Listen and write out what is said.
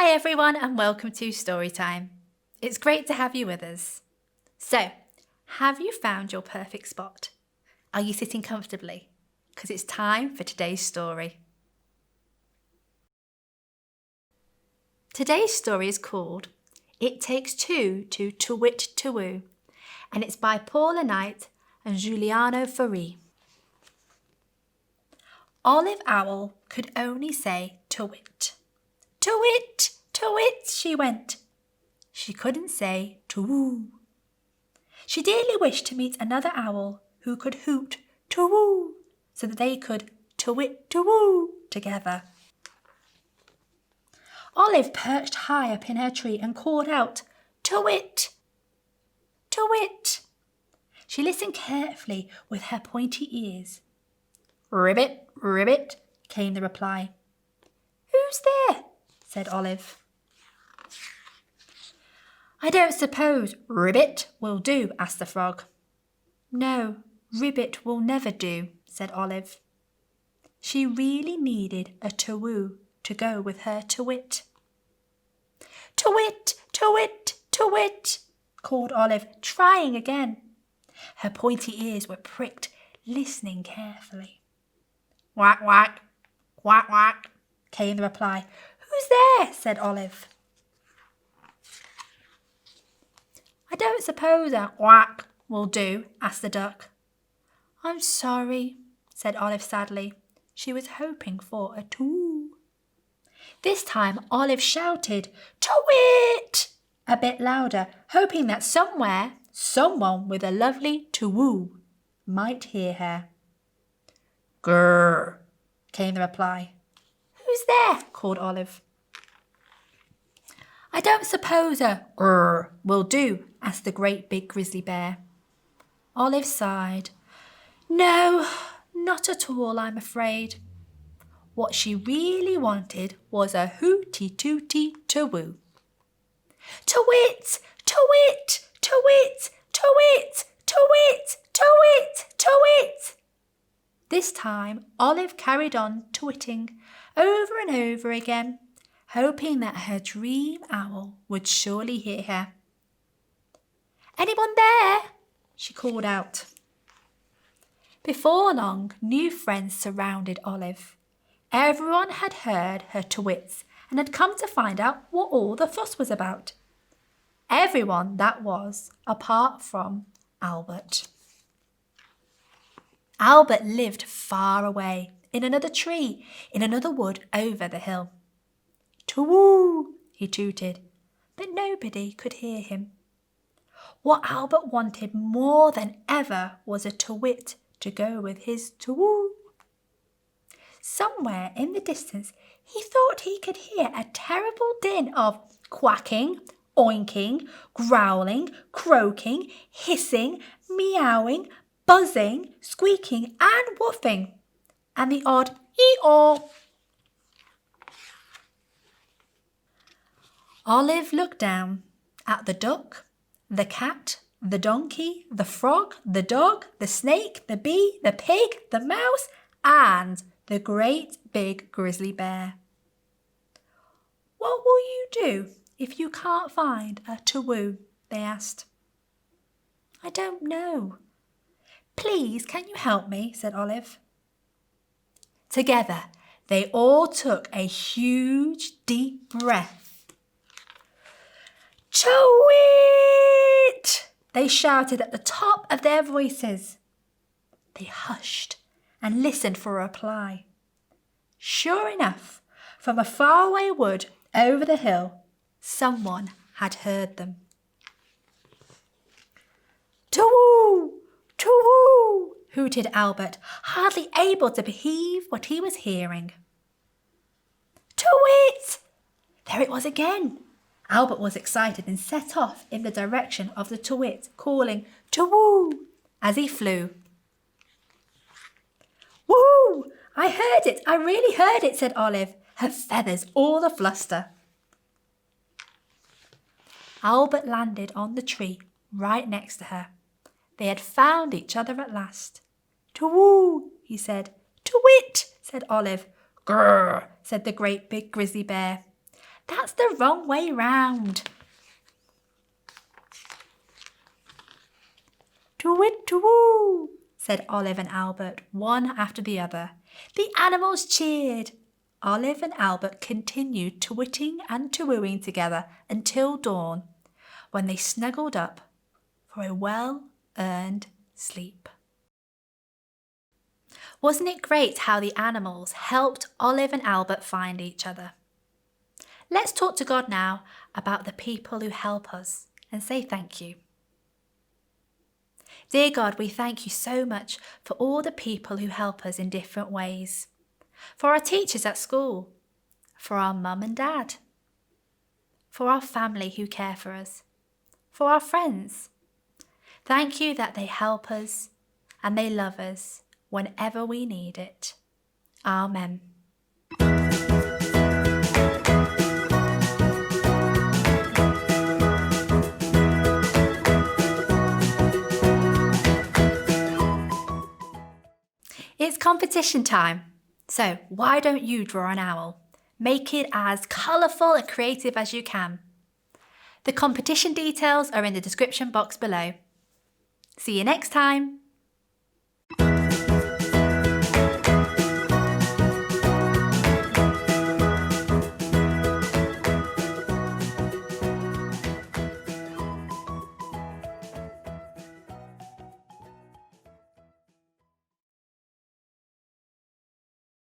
Hi everyone and welcome to Storytime. It's great to have you with us. So, have you found your perfect spot? Are you sitting comfortably? Because it's time for today's story. Today's story is called It Takes Two to Wit to Woo, and it's by Paula Knight and Giuliano Ferri. Olive Owl could only say to-wit. To-wit, to-wit, she went. She couldn't say to-woo. She dearly wished to meet another owl who could hoot to-woo, so that they could to-wit to-woo together. Olive perched high up in her tree and called out, to-wit, to-wit. She listened carefully with her pointy ears. Ribbit, ribbit, came the reply. Who's there? Said Olive. I don't suppose ribbit will do, asked the frog. No, ribbit will never do, said Olive. She really needed a to-woo to go with her to-wit. To-wit, to-wit, to-wit, called Olive, trying again. Her pointy ears were pricked, listening carefully. Whack, whack, whack, whack, came the reply. Who's there? Said Olive. I don't suppose a whack will do, asked the duck. I'm sorry, said Olive sadly. She was hoping for a to-woo. This time Olive shouted, to-wit, a bit louder, hoping that somewhere, someone with a lovely to-woo might hear her. Grrr, came the reply. Who's there? Called Olive. I don't suppose a grrr will do, asked the great big grizzly bear. Olive sighed. No, not at all, I'm afraid. What she really wanted was a hooty-tooty to-woo. To-wit, to-wit, to-wit, to-wit, to-wit, to-wit, to-wit. This time Olive carried on twitting over and over again, hoping that her dream owl would surely hear her. Anyone there? She called out. Before long, new friends surrounded Olive. Everyone had heard her twits and had come to find out what all the fuss was about. Everyone, that was, apart from Albert. Albert lived far away, in another tree, in another wood over the hill. To-woo, he tooted, but nobody could hear him. What Albert wanted more than ever was a to-wit to go with his to-woo. Somewhere in the distance he thought he could hear a terrible din of quacking, oinking, growling, croaking, hissing, meowing, buzzing, squeaking and woofing, and the odd ee-aw. Olive looked down at the duck, the cat, the donkey, the frog, the dog, the snake, the bee, the pig, the mouse, and the great big grizzly bear. What will you do if you can't find a to-woo? They asked. I don't know. Please, can you help me? Said Olive. Together, they all took a huge, deep breath. To-wit! They shouted at the top of their voices. They hushed and listened for a reply. Sure enough, from a faraway wood over the hill, someone had heard them. To-woo! To-woo! Hooted Albert, hardly able to believe what he was hearing. To-wit! There it was again. Albert was excited and set off in the direction of the to-wit, calling to-woo as he flew. Woo! I heard it! I really heard it, said Olive, her feathers all a-fluster. Albert landed on the tree right next to her. They had found each other at last. To-woo, he said. To-wit, said Olive. Grrr, said the great big grizzly bear. That's the wrong way round. To-wit-to-woo, said Olive and Albert, one after the other. The animals cheered. Olive and Albert continued to-witting and to-wooing together until dawn, when they snuggled up for a well-earned sleep. Wasn't it great how the animals helped Olive and Albert find each other? Let's talk to God now about the people who help us and say thank you. Dear God, we thank you so much for all the people who help us in different ways. For our teachers at school, for our mum and dad, for our family who care for us, for our friends. Thank you that they help us and they love us whenever we need it. Amen. It's competition time, so why don't you draw an owl? Make it as colourful and creative as you can. The competition details are in the description box below. See you next time.